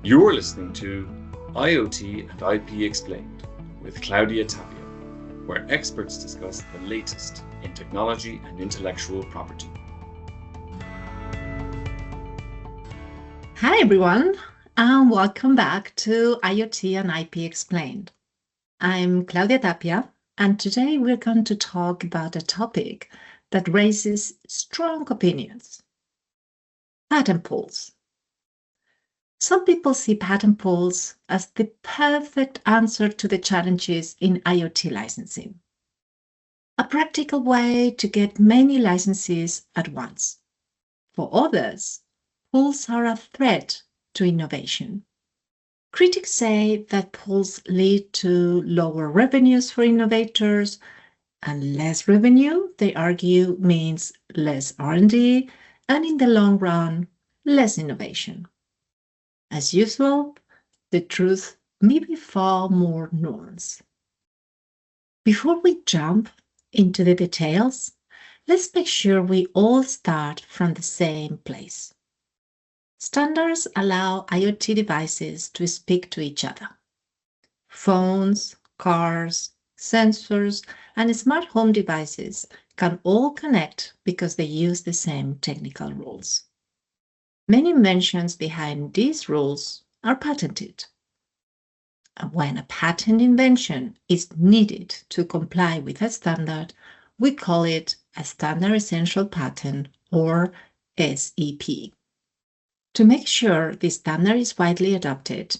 You're listening to IoT and IP Explained with Claudia Tapia, where experts discuss the latest in technology and intellectual property. Hi everyone, and welcome back to IoT and IP Explained. I'm Claudia Tapia, and today we're going to talk about a topic that raises strong opinions: patent pools. Some people see patent pools as the perfect answer to the challenges in IoT licensing, a practical way to get many licenses at once. For others, pools are a threat to innovation. Critics say that pools lead to lower revenues for innovators, and less revenue, they argue, means less R&D, and in the long run, less innovation. As usual, the truth may be far more nuanced. Before we jump into the details, let's make sure we all start from the same place. Standards allow IoT devices to speak to each other. Phones, cars, sensors, and smart home devices can all connect because they use the same technical rules. Many inventions behind these rules are patented. When a patent invention is needed to comply with a standard, we call it a Standard Essential Patent, or SEP. To make sure the standard is widely adopted,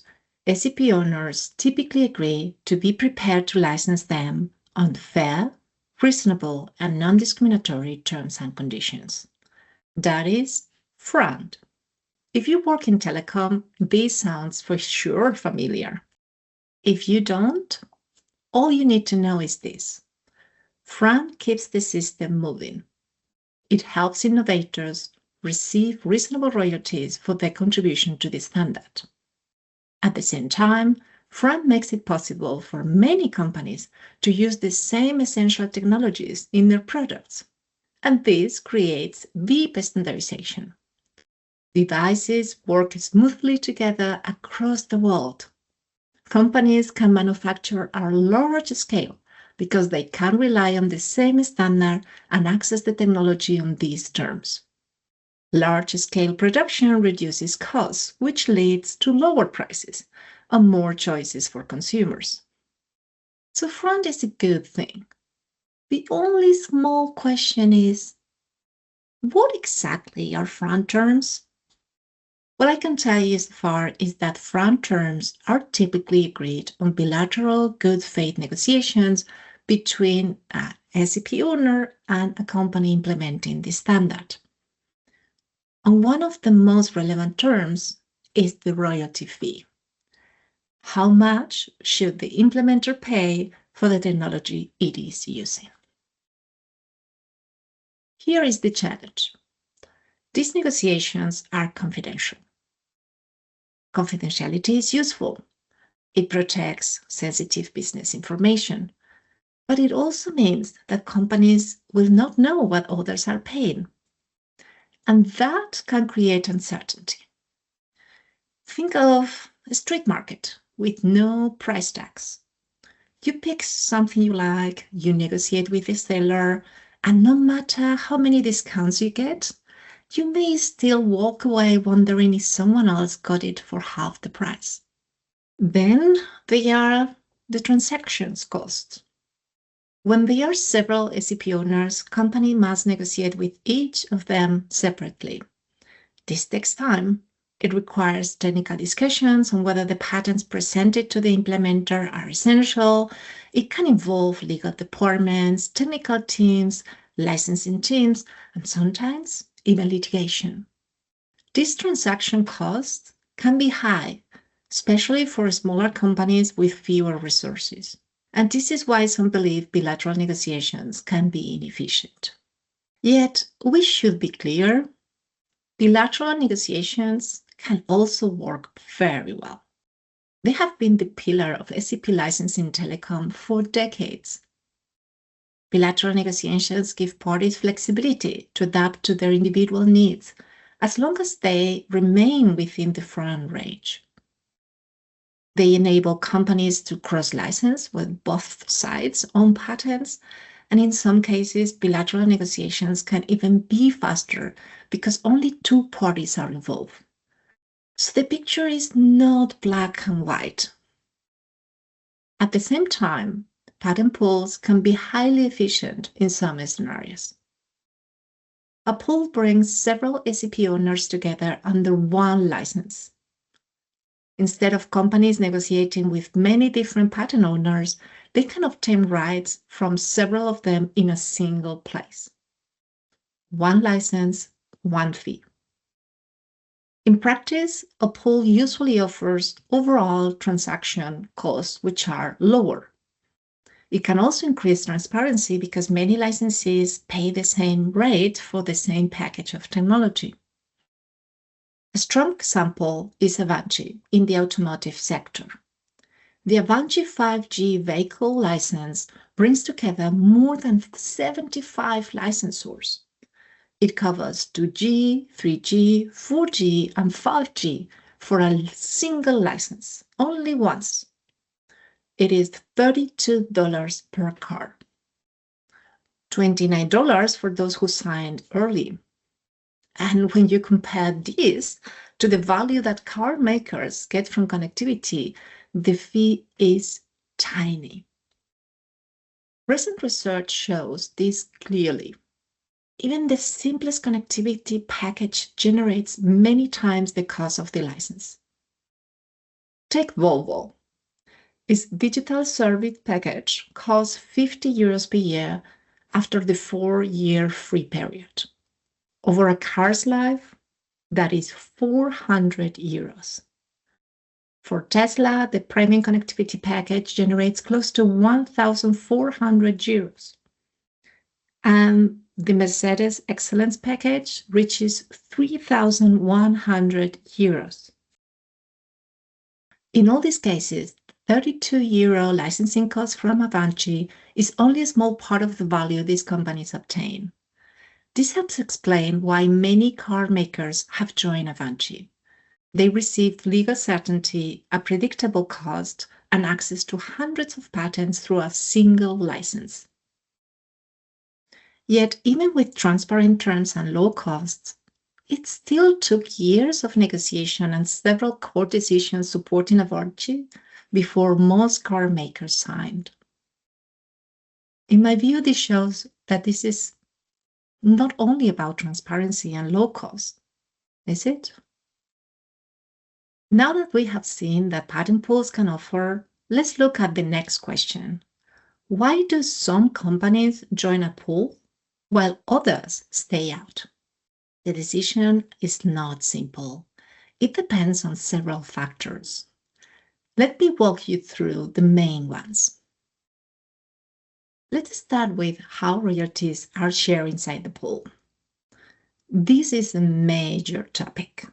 SEP owners typically agree to be prepared to license them on fair, reasonable, and non-discriminatory terms and conditions. That is FRAND. If you work in telecom, this sounds for sure familiar. If you don't, all you need to know is this: FRAND keeps the system moving. It helps innovators receive reasonable royalties for their contribution to the standard. At the same time, FRAND makes it possible for many companies to use the same essential technologies in their products, and this creates deep standardization. Devices work smoothly together across the world. Companies can manufacture at a large scale because they can rely on the same standard and access the technology on these terms. Large-scale production reduces costs, which leads to lower prices and more choices for consumers. So FRAND is a good thing. The only small question is, what exactly are FRAND terms? What I can tell you so far is that FRAND terms are typically agreed on bilateral good faith negotiations between a SEP owner and a company implementing the standard. And one of the most relevant terms is the royalty fee. How much should the implementer pay for the technology it is using? Here is the challenge. These negotiations are confidential. Confidentiality is useful. It protects sensitive business information, but it also means that companies will not know what others are paying. And that can create uncertainty. Think of a street market with no price tags. You pick something you like, you negotiate with the seller, and no matter how many discounts you get, you may still walk away wondering if someone else got it for half the price. Then there are the transactions costs. When there are several SEP owners, company must negotiate with each of them separately. This takes time. It requires technical discussions on whether the patents presented to the implementer are essential. It can involve legal departments, technical teams, licensing teams, and sometimes even litigation. These transaction costs can be high, especially for smaller companies with fewer resources. And this is why some believe bilateral negotiations can be inefficient. Yet, we should be clear, bilateral negotiations can also work very well. They have been the pillar of SEP licensing in telecom for decades. Bilateral negotiations give parties flexibility to adapt to their individual needs, as long as they remain within the FRAND range. They enable companies to cross-license with both sides own patents, and in some cases, bilateral negotiations can even be faster because only two parties are involved. So the picture is not black and white. At the same time, patent pools can be highly efficient in some scenarios. A pool brings several SEP owners together under one license. Instead of companies negotiating with many different patent owners, they can obtain rights from several of them in a single place. One license, one fee. In practice, a pool usually offers overall transaction costs which are lower. It can also increase transparency because many licensees pay the same rate for the same package of technology. A strong example is Avanci in the automotive sector. The Avanci 5G vehicle license brings together more than 75 licensors. It covers 2G, 3G, 4G, and 5G for a single license, only once. It is $32 per car. $29 for those who signed early. And when you compare this to the value that car makers get from connectivity, the fee is tiny. Recent research shows this clearly. Even the simplest connectivity package generates many times the cost of the license. Take Volvo. Its digital service package costs €50 per year after the 4-year free period. Over a car's life, that is €400. For Tesla, the premium connectivity package generates close to €1,400. And the Mercedes Excellence package reaches €3,100. In all these cases, €32 licensing cost from Avanci is only a small part of the value these companies obtain. This helps explain why many car makers have joined Avanci. They receive legal certainty, a predictable cost, and access to hundreds of patents through a single license. Yet, even with transparent terms and low costs, it still took years of negotiation and several court decisions supporting Avanci before most car makers signed. In my view, this shows that this is not only about transparency and low cost, is it? Now that we have seen that patent pools can offer, let's look at the next question. Why do some companies join a pool while others stay out? The decision is not simple. It depends on several factors. Let me walk you through the main ones. Let's start with how royalties are shared inside the pool. This is a major topic.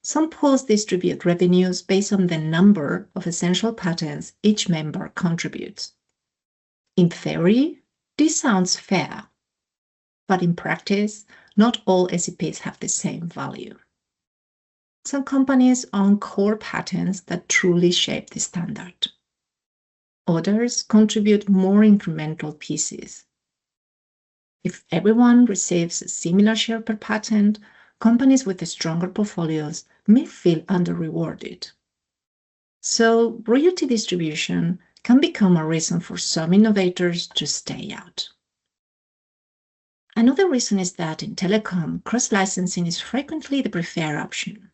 Some pools distribute revenues based on the number of essential patents each member contributes. In theory, this sounds fair, but in practice, not all SEPs have the same value. Some companies own core patents that truly shape the standard. Others contribute more incremental pieces. If everyone receives a similar share per patent, companies with stronger portfolios may feel under-rewarded. So, royalty distribution can become a reason for some innovators to stay out. Another reason is that in telecom, cross-licensing is frequently the preferred option.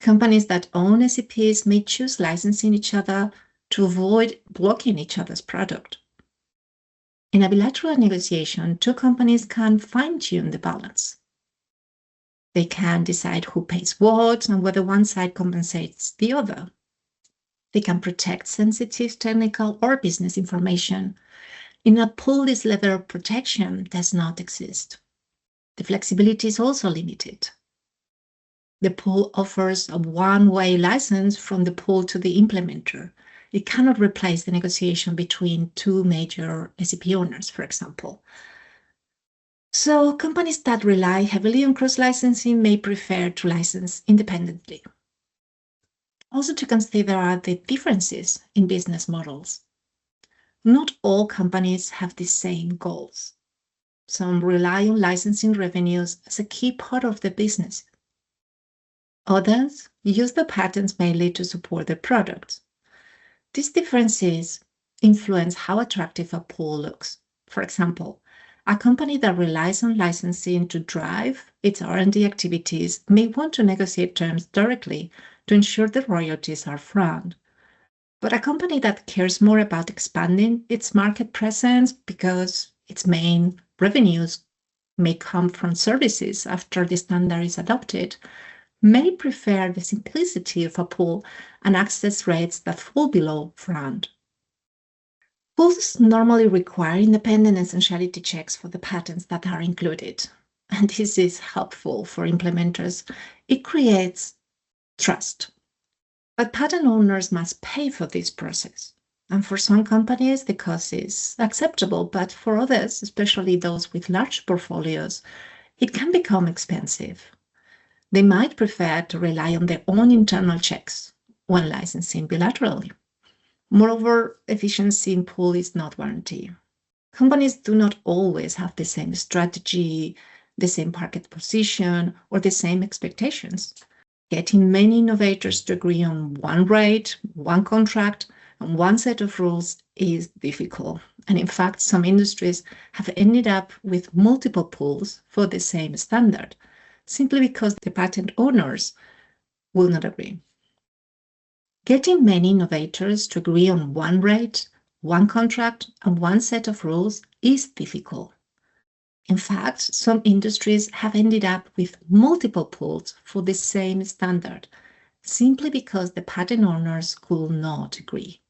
Companies that own SEPs may choose licensing each other to avoid blocking each other's product. In a bilateral negotiation, two companies can fine-tune the balance. They can decide who pays what and whether one side compensates the other. They can protect sensitive technical or business information. In a pool, this level of protection does not exist. The flexibility is also limited. The pool offers a one-way license from the pool to the implementer. It cannot replace the negotiation between two major SEP owners, for example. So companies that rely heavily on cross-licensing may prefer to license independently. Also to consider are the differences in business models. Not all companies have the same goals. Some rely on licensing revenues as a key part of the business. Others use the patents mainly to support their products. These differences influence how attractive a pool looks. For example, a company that relies on licensing to drive its R&D activities may want to negotiate terms directly to ensure the royalties are front. But a company that cares more about expanding its market presence because its main revenues may come from services after the standard is adopted may prefer the simplicity of a pool and access rates that fall below front. Pools normally require independent essentiality checks for the patents that are included, and this is helpful for implementers. It creates trust. But patent owners must pay for this process. And for some companies, the cost is acceptable, but for others, especially those with large portfolios, it can become expensive. They might prefer to rely on their own internal checks when licensing bilaterally. Moreover, efficiency in pool is not guaranteed. Companies do not always have the same strategy, the same market position, or the same expectations. Getting many innovators to agree on one rate, one contract, and one set of rules is difficult. And in fact, some industries have ended up with multiple pools for the same standard, simply because the patent owners will not agree. Getting many innovators to agree on one rate, one contract, and one set of rules is difficult. In fact, some industries have ended up with multiple pools for the same standard, simply because the patent owners could not agree.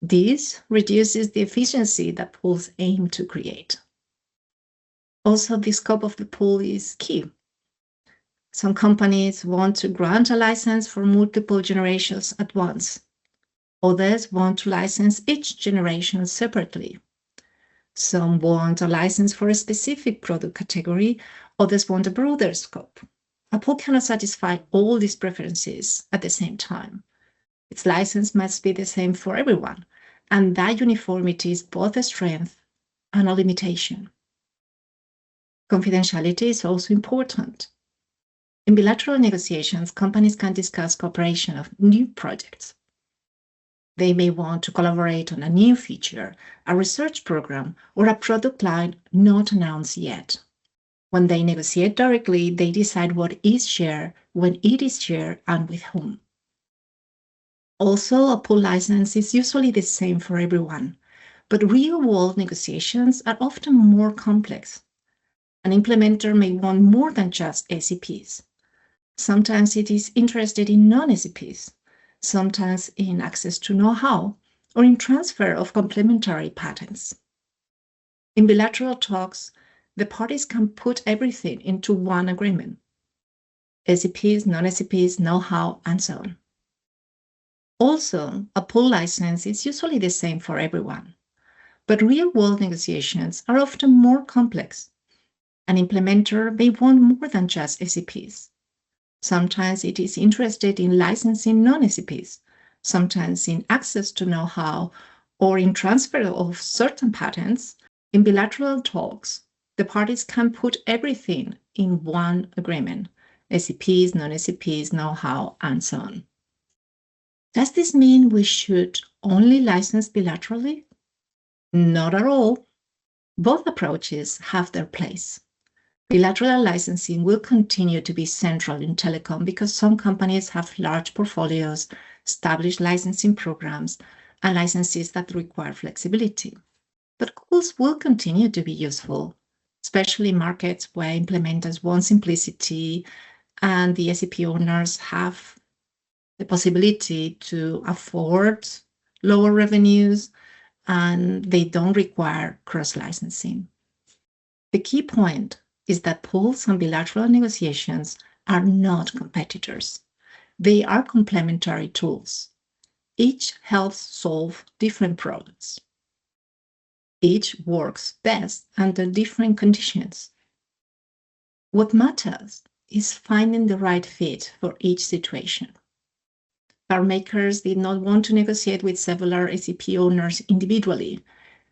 This reduces the efficiency that pools aim to create. Also, the scope of the pool is key. Some companies want to grant a license for multiple generations at once. Others want to license each generation separately. Some want a license for a specific product category, others want a broader scope. A pool cannot satisfy all these preferences at the same time. Its license must be the same for everyone, and that uniformity is both a strength and a limitation. Confidentiality is also important. In bilateral negotiations, companies can discuss cooperation of new projects. They may want to collaborate on a new feature, a research program, or a product line not announced yet. When they negotiate directly, they decide what is shared, when it is shared, and with whom. Also, a pool license is usually the same for everyone, but real-world negotiations are often more complex. An implementer may want more than just ACPs. Sometimes it is interested in non-ACPs, sometimes in access to know-how, or in transfer of complementary patents. In bilateral talks, the parties can put everything into one agreement: ACPs, non-ACPs, know-how, and so on. Also, a pool license is usually the same for everyone, but real-world negotiations are often more complex. An implementer may want more than just ACPs. Sometimes it is interested in licensing non-ACPs, sometimes in access to know-how, or in transfer of certain patents. In bilateral talks, the parties can put everything in one agreement: ACPs, non-ACPs, know-how, and so on. Does this mean we should only license bilaterally? Not at all. Both approaches have their place. Bilateral licensing will continue to be central in telecom because some companies have large portfolios, established licensing programs, and licenses that require flexibility. But pools will continue to be useful, especially in markets where implementers want simplicity and the SAP owners have the possibility to afford lower revenues and they don't require cross-licensing. The key point is that pools and bilateral negotiations are not competitors. They are complementary tools. Each helps solve different problems. Each works best under different conditions. What matters is finding the right fit for each situation. Car makers did not want to negotiate with several SEP owners individually.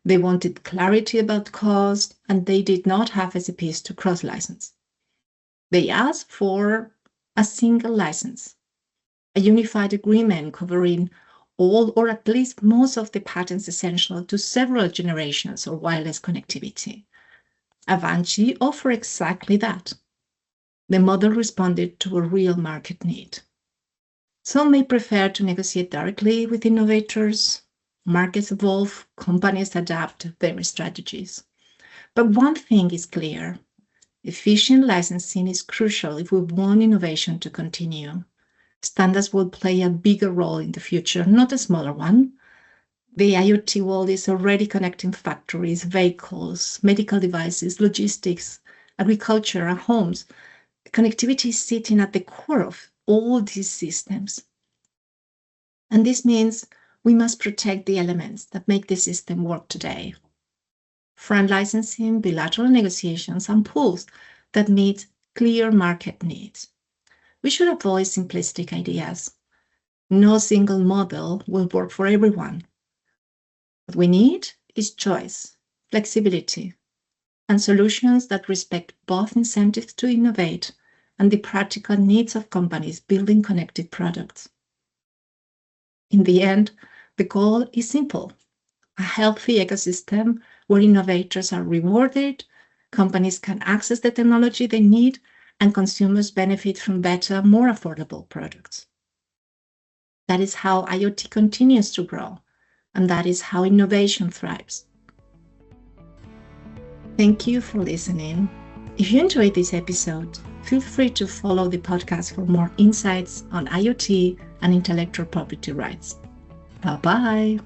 They wanted clarity about cost, and they did not have SEPs to cross-license. They asked for a single license, a unified agreement covering all or at least most of the patents essential to several generations of wireless connectivity. Avanci offered exactly that. The model responded to a real market need. Some may prefer to negotiate directly with innovators. Markets evolve, companies adapt their strategies. But one thing is clear: efficient licensing is crucial if we want innovation to continue. Standards will play a bigger role in the future, not a smaller one. The IoT world is already connecting factories, vehicles, medical devices, logistics, agriculture, and homes. Connectivity is sitting at the core of all these systems. And this means we must protect the elements that make the system work today. Front licensing, bilateral negotiations, and pools that meet clear market needs. We should avoid simplistic ideas. No single model will work for everyone. What we need is choice, flexibility, and solutions that respect both incentives to innovate and the practical needs of companies building connected products. In the end, the goal is simple: a healthy ecosystem where innovators are rewarded, companies can access the technology they need, and consumers benefit from better, more affordable products. That is how IoT continues to grow, and that is how innovation thrives. Thank you for listening. If you enjoyed this episode, feel free to follow the podcast for more insights on IoT and intellectual property rights. Bye-bye.